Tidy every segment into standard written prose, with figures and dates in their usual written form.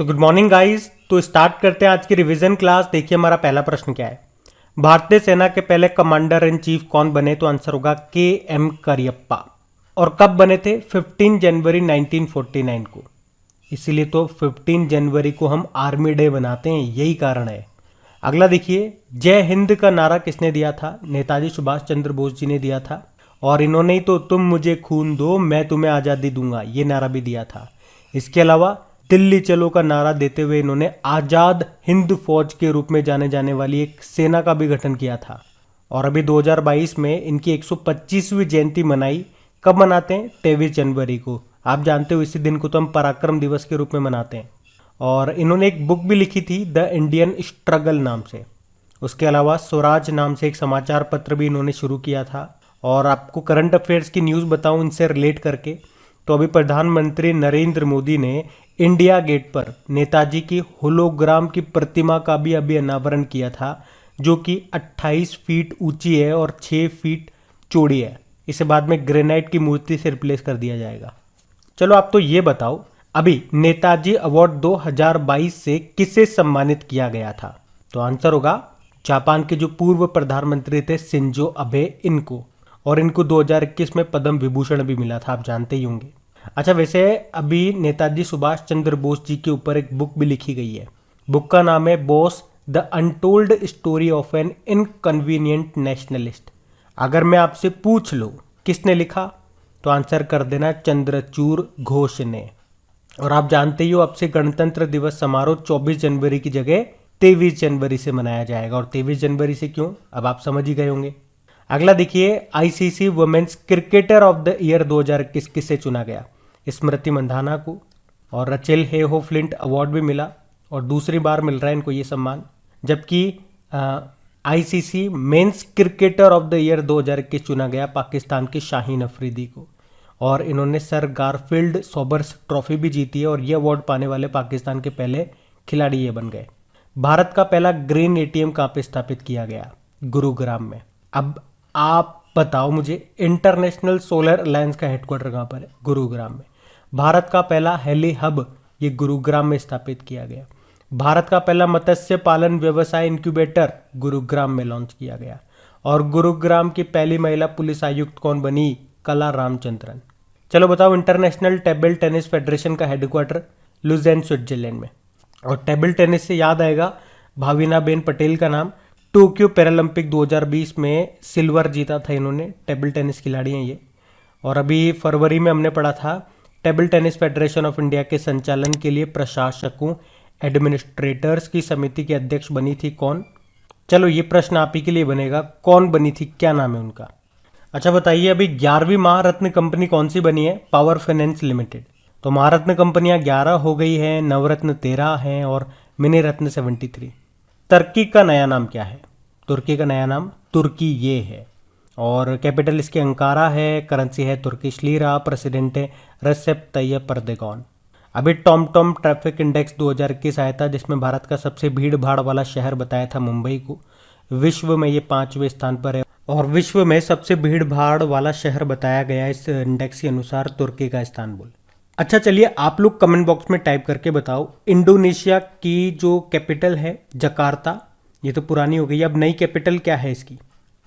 So good morning guys. तो start करते हैं आज की रिवीजन क्लास। देखिए हमारा पहला प्रश्न क्या है। भारतीय सेना के पहले कमांडर इन चीफ कौन बने? तो आंसर होगा के.एम. करियप्पा। और कब बने थे? 15 जनवरी 1949 को। इसीलिए तो 15 जनवरी को हम आर्मी डे बनाते हैं, यही कारण है। अगला देखिए, जय हिंद का नारा किसने दिया था? नेताजी सुभाष चंद्र बोस जी ने दिया था। और इन्होंने ही तो तुम मुझे खून दो मैं तुम्हें आज़ादी दूंगा ये नारा भी दिया था। इसके अलावा दिल्ली चलो का नारा देते हुए इन्होंने आज़ाद हिंद फौज के रूप में जाने जाने वाली एक सेना का भी गठन किया था। और अभी 2022 में इनकी 125वीं जयंती मनाई। कब मनाते हैं? 23 जनवरी को। आप जानते हो इसी दिन को तो हम पराक्रम दिवस के रूप में मनाते हैं। और इन्होंने एक बुक भी लिखी थी द इंडियन स्ट्रगल नाम से। उसके अलावा स्वराज नाम से एक समाचार पत्र भी इन्होंने शुरू किया था। और आपको करंट अफेयर्स की न्यूज़ बताऊं इनसे रिलेट करके, तो अभी प्रधानमंत्री नरेंद्र मोदी ने इंडिया गेट पर नेताजी की होलोग्राम की प्रतिमा का भी अभी अनावरण किया था, जो कि 28 फीट ऊंची है और 6 फीट चौड़ी है। इसे बाद में ग्रेनाइट की मूर्ति से रिप्लेस कर दिया जाएगा। चलो आप तो ये बताओ, अभी नेताजी अवार्ड 2022 से किसे सम्मानित किया गया था? तो आंसर होगा जापान के जो पूर्व प्रधानमंत्री थे शिंजो अबे, इनको। और इनको 2021 में पद्म विभूषण भी मिला था, आप जानते ही होंगे। अच्छा, वैसे अभी नेताजी सुभाष चंद्र बोस जी के ऊपर एक बुक भी लिखी गई है। बुक का नाम है Bose the untold story of an inconvenient nationalist. अगर मैं आपसे पूछ लूँ किसने लिखा, तो आंसर कर देना चंद्रचूड़ घोष ने। और आप जानते ही हो अब से गणतंत्र दिवस समारोह 24 जनवरी की जगह 23 जनवरी से मनाया जाएगा। और 23 जनवरी से क्यों, अब आप समझ ही गए होंगे। अगला देखिए, ICC women's cricketer of the year 2021 किसे चुना गया? स्मृति मंधाना को। और रचेल हेहो फ्लिंट अवार्ड भी मिला और दूसरी बार मिल रहा है इनको ये सम्मान। जबकि ICC men's cricketer of the year 2021 चुना गया पाकिस्तान के शाहीन अफरीदी को। और इन्होंने सर गारफील्ड सोबर्स ट्रॉफी भी जीती है और ये अवार्ड पाने वाले पाकिस्तान के पहले खिलाड़ी ये बन गए। भारत का पहला ग्रीन एटीएम कहाँ पे स्थापित किया गया? गुरुग्राम में। अब आप बताओ मुझे, इंटरनेशनल सोलर अलायंस का हेडक्वार्टर कहाँ पर है? गुरुग्राम में। भारत का पहला हेली हब ये गुरुग्राम में स्थापित किया गया। भारत का पहला मत्स्य पालन व्यवसाय इंक्यूबेटर गुरुग्राम में लॉन्च किया गया। और गुरुग्राम की पहली महिला पुलिस आयुक्त कौन बनी? कला रामचंद्रन। चलो बताओ, इंटरनेशनल टेबल टेनिस फेडरेशन का हेडक्वार्टर लुज़ेन, स्विट्जरलैंड में। और टेबल टेनिस से याद आएगा भाविनाबेन पटेल का नाम। टोक्यो पैरालंपिक 2020 में सिल्वर जीता था इन्होंने। टेबल टेनिस खिलाड़ी हैं ये। और अभी फरवरी में हमने पढ़ा था table tennis federation of India के संचालन के लिए प्रशासकों एडमिनिस्ट्रेटर्स की समिति की अध्यक्ष बनी थी कौन? चलो ये प्रश्न आप ही के लिए बनेगा, कौन बनी थी, क्या नाम है उनका? अच्छा बताइए, अभी 11वीं महारत्न कंपनी कौन सी बनी है? Power finance limited. तो महारत्न कंपनियां 11 हो गई हैं, नवरत्न 13 हैं और मिनी रत्न 73। तुर्की का नया नाम क्या है? तुर्की का नया नाम तुर्की ये है। और कैपिटल इसके अंकारा है, करेंसी है तुर्किश लीरा, प्रेसिडेंट है रेसेप तैयप एर्दोगान। अभी टॉम ट्रैफिक इंडेक्स 2021 आया था, जिसमें भारत का सबसे भीड़ भाड़ वाला शहर बताया था मुंबई को। विश्व में ये 5वें स्थान पर है। और विश्व में सबसे भीड़ भाड़ वाला शहर बताया गया इस इंडेक्स के अनुसार तुर्की का इस्तांबुल। अच्छा चलिए, आप लोग कमेंट बॉक्स में टाइप करके बताओ, इंडोनेशिया की जो कैपिटल है जकार्ता, ये तो पुरानी हो गई, अब नई कैपिटल क्या है इसकी?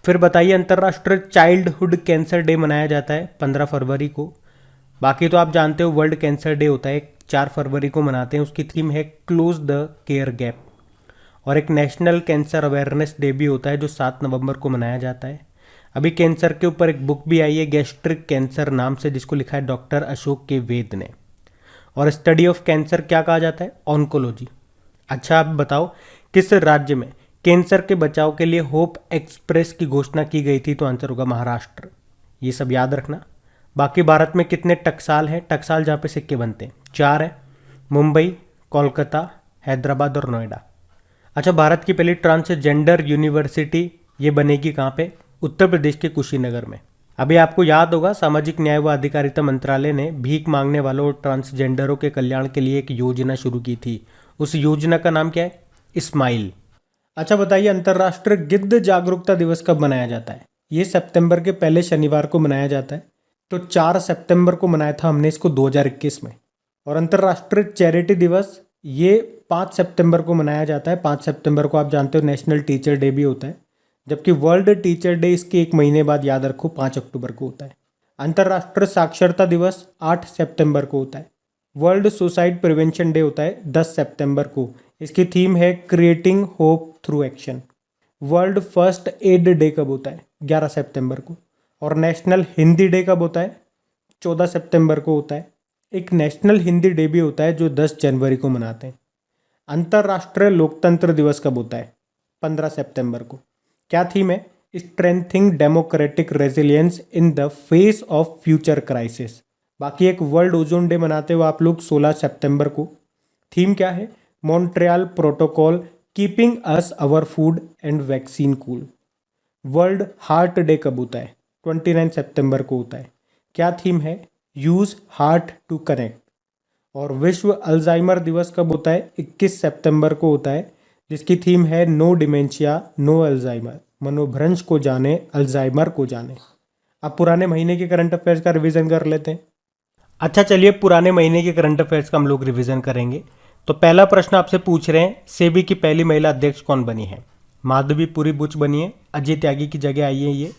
फिर बताइए, अंतर्राष्ट्रीय चाइल्डहुड कैंसर डे मनाया जाता है 15 फरवरी को। बाकी तो आप जानते हो वर्ल्ड कैंसर डे होता है 4 फरवरी को मनाते हैं, उसकी थीम है क्लोज द केयर गैप। और एक नेशनल कैंसर अवेयरनेस डे भी होता है जो 7 नवंबर को मनाया जाता है। अभी कैंसर के ऊपर एक बुक भी आई है गैस्ट्रिक कैंसर नाम से, जिसको लिखा है डॉक्टर अशोक के वेद ने। और स्टडी ऑफ कैंसर क्या कहा जाता है? ऑन्कोलॉजी। अच्छा आप बताओ, किस राज्य में कैंसर के बचाव के लिए होप एक्सप्रेस की घोषणा की गई थी? तो आंसर होगा महाराष्ट्र। ये सब याद रखना। बाकी भारत में कितने टकसाल हैं? टकसाल जहाँ पे सिक्के बनते हैं 4 है, मुंबई, कोलकाता, हैदराबाद और नोएडा। अच्छा, भारत की पहली ट्रांसजेंडर यूनिवर्सिटी ये बनेगी कहाँ पे? उत्तर प्रदेश के कुशीनगर में। अभी आपको याद होगा सामाजिक न्याय व अधिकारिता मंत्रालय ने भीख मांगने वालों और ट्रांसजेंडरों के कल्याण के लिए एक योजना शुरू की थी। उस योजना का नाम क्या है? स्माइल। अच्छा बताइए, अंतर्राष्ट्रीय गिद्ध जागरूकता दिवस कब मनाया जाता है? ये सितंबर के पहले शनिवार को मनाया जाता है। तो 4 सितंबर को मनाया था हमने इसको 2021 में। और अंतर्राष्ट्रीय चैरिटी दिवस ये 5 सितंबर को मनाया जाता है। 5 सितंबर को आप जानते हो नेशनल टीचर डे भी होता है, जबकि वर्ल्ड टीचर डे इसके एक महीने बाद, याद रखो, 5 अक्टूबर को होता है। अंतर्राष्ट्रीय साक्षरता दिवस 8 सितंबर को होता है। वर्ल्ड सुसाइड प्रिवेंशन डे होता है 10 सितंबर को। इसकी थीम है creating hope through action. World first aid day कब होता है? 11 सितंबर को। और नेशनल हिंदी डे कब होता है? 14 सितंबर को होता है। एक नेशनल हिंदी डे भी होता है जो 10 जनवरी को मनाते हैं। अंतर्राष्ट्रीय लोकतंत्र दिवस कब होता है? 15 सितंबर को। क्या थीम है? Strengthening democratic resilience in the face of future crisis. बाकी एक वर्ल्ड ओजोन डे मनाते हो आप लोग 16 सितंबर को। थीम क्या है? Montreal protocol keeping us our food and vaccine cool. World heart day कब होता है? 29 सितंबर को होता है। क्या थीम है? Use heart to connect. और विश्व अल्जाइमर दिवस कब होता है? 21 सितंबर को होता है, जिसकी थीम है नो डिमेंशिया नो अल्जाइमर। मनोभ्रंश को जाने, अल्जाइमर को जाने। अब पुराने महीने के करंट अफेयर्स का रिवीजन कर लेते हैं। अच्छा चलिए, पुराने महीने के करंट अफेयर्स का हम लोग रिवीजन करेंगे। तो पहला प्रश्न आपसे पूछ रहे हैं, सेबी की पहली महिला अध्यक्ष कौन बनी है? माधवीपुरी बुच बनी है, अजय त्यागी की जगह आई है ये।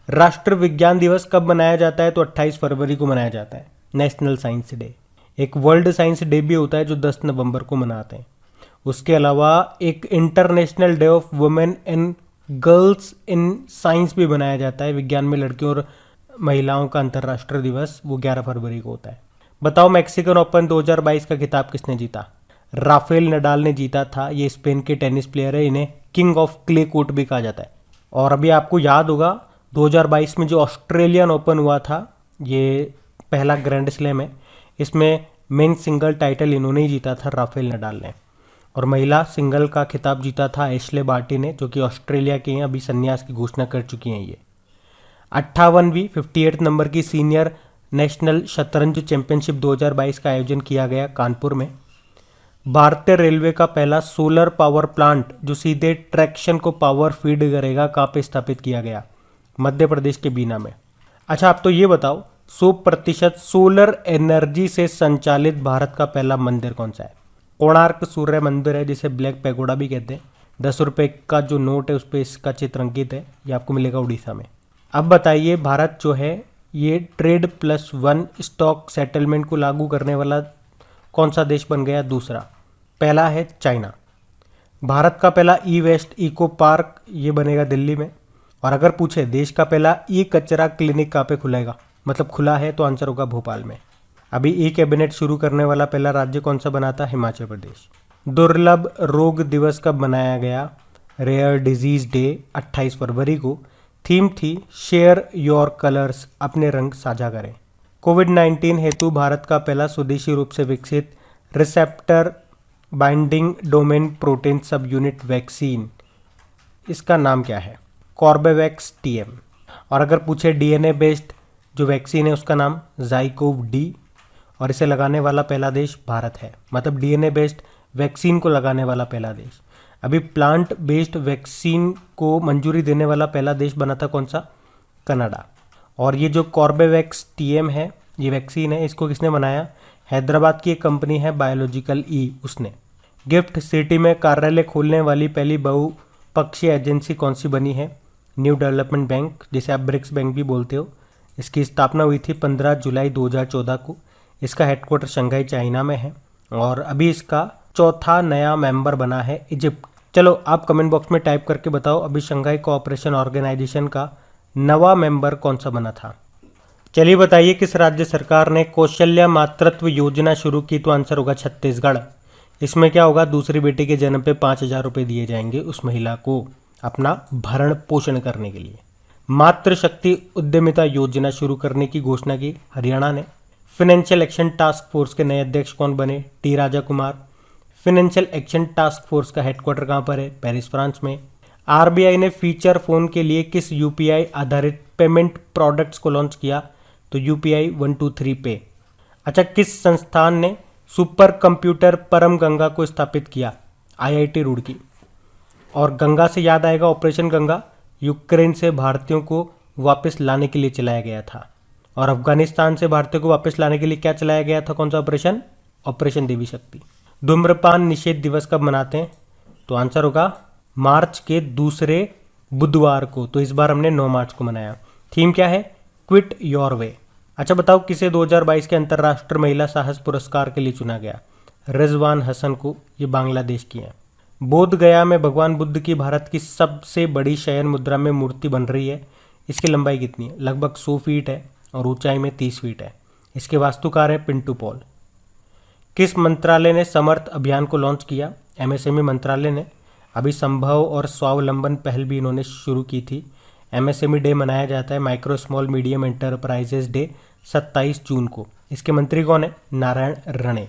राष्ट्र विज्ञान दिवस कब मनाया जाता है? तो 28 फरवरी को मनाया जाता है, नेशनल साइंस डे। एक वर्ल्ड साइंस डे भी होता है जो 10 नवंबर को मनाते हैं। उसके अलावा एक international day of women and girls in science भी मनाया जाता है, विज्ञान में लड़कियों और महिलाओं का अंतर्राष्ट्रीय दिवस, वो 11 फरवरी को होता है। बताओ मैक्सिकन ओपन 2022 का खिताब किसने जीता? राफेल नडाल ने जीता था। ये स्पेन के टेनिस प्लेयर है, इन्हें किंग ऑफ क्ले कोर्ट भी कहा जाता है। और अभी आपको याद होगा 2022 में जो ऑस्ट्रेलियन ओपन हुआ था, ये पहला ग्रैंड स्लैम है, इसमें मेन सिंगल टाइटल इन्होंने ही जीता था, राफेल नडाल ने। और महिला सिंगल का खिताब जीता था एशले बार्टी ने, जो कि ऑस्ट्रेलिया के हैं, अभी संन्यास की घोषणा कर चुकी हैं ये। 58वीं 58 नंबर की सीनियर नेशनल शतरंज चैंपियनशिप 2022 का आयोजन किया गया कानपुर में। भारतीय रेलवे का पहला सोलर पावर प्लांट जो सीधे ट्रैक्शन को पावर फीड करेगा, कहाँ पे स्थापित किया गया? मध्य प्रदेश के बीना में। अच्छा आप तो ये बताओ, 100% सोलर एनर्जी से संचालित भारत का पहला मंदिर कौन सा है? कोणार्क सूर्य मंदिर है, जिसे ब्लैक पैगोडा भी कहते हैं। 10 रुपये का जो नोट है उस पर इसका चित्र अंकित है, ये आपको मिलेगा उड़ीसा में। अब बताइए, भारत जो है ये ट्रेड+1 स्टॉक सेटलमेंट को लागू करने वाला कौन सा देश बन गया? दूसरा। पहला है चाइना। भारत का पहला ई वेस्ट इको पार्क ये बनेगा दिल्ली में। और अगर पूछे देश का पहला ई कचरा क्लिनिक कहाँ पे खुलेगा, मतलब खुला है, तो आंसर होगा भोपाल में। अभी ई कैबिनेट शुरू करने वाला पहला राज्य कौन सा बना था? हिमाचल प्रदेश। दुर्लभ रोग दिवस कब मनाया गया? रेयर डिजीज डे 28 फरवरी को। थीम थी शेयर योर कलर्स, अपने रंग साझा करें। कोविड-19 हेतु भारत का पहला स्वदेशी रूप से विकसित रिसेप्टर बाइंडिंग डोमेन प्रोटीन सब यूनिट वैक्सीन, इसका नाम क्या है? Corbevax TM। और अगर पूछे डीएनए बेस्ड जो वैक्सीन है उसका नाम ज़ाइकोव-D, और इसे लगाने वाला पहला देश भारत है, मतलब डीएनए बेस्ड वैक्सीन को लगाने वाला पहला देश। अभी प्लांट बेस्ड वैक्सीन को मंजूरी देने वाला पहला देश बना था कौन सा? कनाडा। और ये जो कॉर्बेवैक्स TM है, ये वैक्सीन है, इसको किसने बनाया? हैदराबाद की एक कंपनी है बायोलॉजिकल ई, उसने। गिफ्ट सिटी में कार्यालय खोलने वाली पहली बहुपक्षीय एजेंसी कौन सी बनी है? न्यू डेवलपमेंट बैंक, जिसे आप ब्रिक्स बैंक भी बोलते हो। इसकी स्थापना हुई थी 15 जुलाई 2014 को। इसका हेडक्वार्टर शंघाई चाइना में है। और अभी इसका चौथा नया मेंबर बना है इजिप्ट। चलो आप कमेंट बॉक्स में टाइप करके बताओ, अभी शंघाई कोऑपरेशन ऑर्गेनाइजेशन का नवा मेंबर कौन सा बना था? चलिए बताइए, किस राज्य सरकार ने कौशल्या मातृत्व योजना शुरू की? तो आंसर होगा छत्तीसगढ़। इसमें क्या होगा? दूसरी बेटी के जन्म पे 5,000 रुपये दिए जाएंगे उस महिला को अपना भरण पोषण करने के लिए। मातृशक्ति उद्यमिता योजना शुरू करने की घोषणा की हरियाणा ने। फाइनेंशियल एक्शन टास्क फोर्स के नए अध्यक्ष कौन बने? T Raja Kumar. Financial Action Task Force का हेडक्वार्टर कहाँ पर है? पेरिस, फ्रांस में। आरबीआई ने फीचर फोन के लिए किस यूपीआई आधारित पेमेंट प्रोडक्ट्स को लॉन्च किया? तो यूपीआई 123 पे। अच्छा, किस संस्थान ने सुपर कंप्यूटर परम गंगा को स्थापित किया? आईआईटी रुड़की। और गंगा से याद आएगा ऑपरेशन गंगा, यूक्रेन से भारतीयों को वापस लाने के लिए चलाया गया था। और अफगानिस्तान से भारतीयों को वापस लाने के लिए क्या चलाया गया था? कौन सा ऑपरेशन? ऑपरेशन देवी शक्ति। धूम्रपान निषेध दिवस कब मनाते हैं? तो आंसर होगा मार्च के दूसरे बुधवार को। तो इस बार हमने 9 मार्च को मनाया। थीम क्या है? Quit your way. अच्छा बताओ, किसे 2022 के अंतर्राष्ट्रीय महिला साहस पुरस्कार के लिए चुना गया? रिजवान हसन को। ये बांग्लादेश की हैं। बोध गया में भगवान बुद्ध की भारत की सबसे बड़ी शयन मुद्रा में मूर्ति बन रही है। इसकी लंबाई कितनी है? लगभग 100 फीट है और ऊंचाई में 30 फीट है। इसके वास्तुकार है पिंटू पॉल। किस मंत्रालय ने समर्थ अभियान को लॉन्च किया? एमएसएमई मंत्रालय ने। अभी संभव और स्वावलंबन पहल भी इन्होंने शुरू की थी। एमएसएमई डे मनाया जाता है, micro small medium enterprises day, 27 जून को। इसके मंत्री कौन है? नारायण राणे।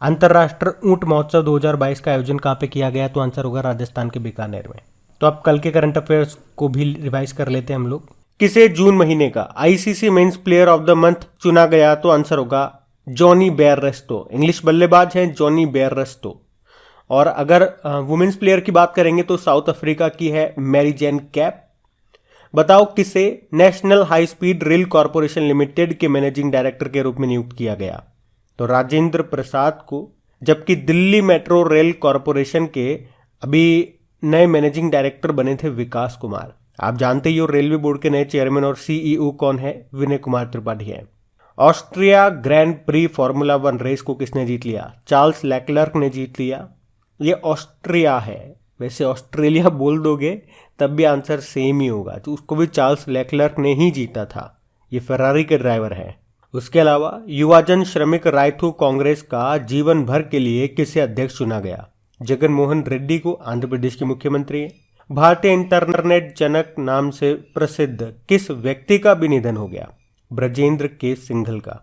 अंतर्राष्ट्रीय ऊंट महोत्सव 2022 का आयोजन कहाँ पे किया गया? तो आंसर होगा राजस्थान के बीकानेर में। तो अब कल के करंट अफेयर्स को भी रिवाइज कर लेते हैं हम लोग। किसे जून महीने का ICC men's player of the month चुना गया? तो आंसर होगा जॉनी बेयरस्टो। इंग्लिश बल्लेबाज हैं जॉनी बेयरस्टो। और अगर वुमेन्स प्लेयर की बात करेंगे तो साउथ अफ्रीका की है मैरी जेन कैप। बताओ किसे national high speed rail corporation limited के मैनेजिंग डायरेक्टर के रूप में नियुक्त किया गया? तो राजेंद्र प्रसाद को। जबकि दिल्ली मेट्रो रेल कॉरपोरेशन के अभी नए मैनेजिंग डायरेक्टर बने थे विकास कुमार। आप जानते ही हो रेलवे बोर्ड के नए चेयरमैन और सीईओ कौन है? विनय कुमार त्रिपाठी है। Austria Grand Prix Formula 1 race को किसने जीत लिया? चार्ल्स लेक्लर्क ने जीत लिया। ये ऑस्ट्रिया है, वैसे ऑस्ट्रेलिया बोल दोगे तब भी आंसर सेम ही होगा, तो उसको भी चार्ल्स लेक्लर्क ने ही जीता था। ये फरारी के ड्राइवर है। उसके अलावा युवाजन श्रमिक रायथू कांग्रेस का जीवन भर के लिए किसे अध्यक्ष चुना गया? जगन मोहन रेड्डी को। आंध्र प्रदेश के मुख्यमंत्री हैं। भारतीय इंटरनेट जनक नाम से प्रसिद्ध किस व्यक्ति का भी निधन हो गया? ब्रजेंद्र के सिंघल का।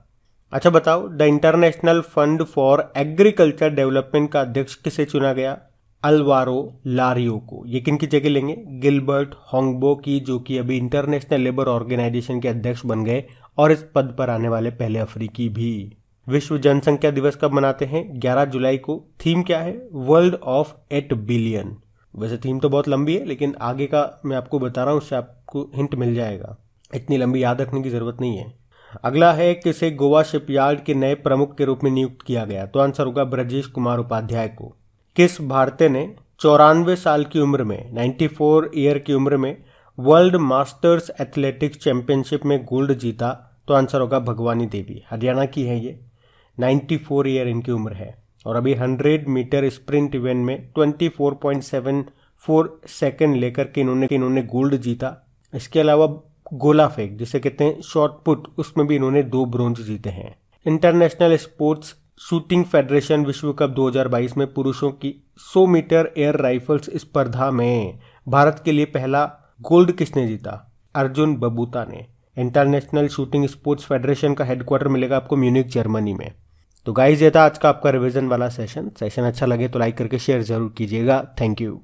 अच्छा बताओ, the international fund for agriculture development का अध्यक्ष किसे चुना गया? अल्वारो लारियो को। ये किन की जगह लेंगे? गिलबर्ट होंगबो की, जो कि अभी इंटरनेशनल लेबर ऑर्गेनाइजेशन के अध्यक्ष बन गए और इस पद पर आने वाले पहले अफ्रीकी भी। विश्व जनसंख्या दिवस कब मनाते हैं? 11 जुलाई को। थीम क्या है? World of 8 billion. वैसे थीम तो बहुत लंबी है, लेकिन आगे का मैं आपको बता रहा हूँ, उससे आपको हिंट मिल जाएगा। इतनी लंबी याद रखने की जरूरत नहीं है। अगला है किसे गोवा शिपयार्ड के नए प्रमुख के रूप में नियुक्त किया गया? तो आंसर होगा ब्रजेश कुमार उपाध्याय को। किस भारतीय ने 94 साल की उम्र में 94 ईयर की उम्र में वर्ल्ड मास्टर्स एथलेटिक्स चैंपियनशिप में गोल्ड जीता? तो आंसर होगा भगवानी देवी। हरियाणा की है ये। 94 ईयर इनकी उम्र है और अभी 100 मीटर स्प्रिंट इवेंट में 24.74 सेकंड लेकर के इन्होंने गोल्ड जीता। इसके अलावा गोला फेंक, जिसे कहते हैं शॉट पुट, उसमें भी इन्होंने 2 ब्रोंज जीते हैं। इंटरनेशनल स्पोर्ट्स शूटिंग फेडरेशन विश्व कप 2022 में पुरुषों की 100 मीटर एयर राइफल्स स्पर्धा में भारत के लिए पहला गोल्ड किसने जीता? अर्जुन बबूता ने। इंटरनेशनल शूटिंग स्पोर्ट्स फेडरेशन का हेडक्वार्टर मिलेगा आपको म्यूनिक जर्मनी में। तो गाइस, ये था आज का आपका रिवीजन वाला सेशन अच्छा लगे तो लाइक करके शेयर जरूर कीजिएगा। Thank you.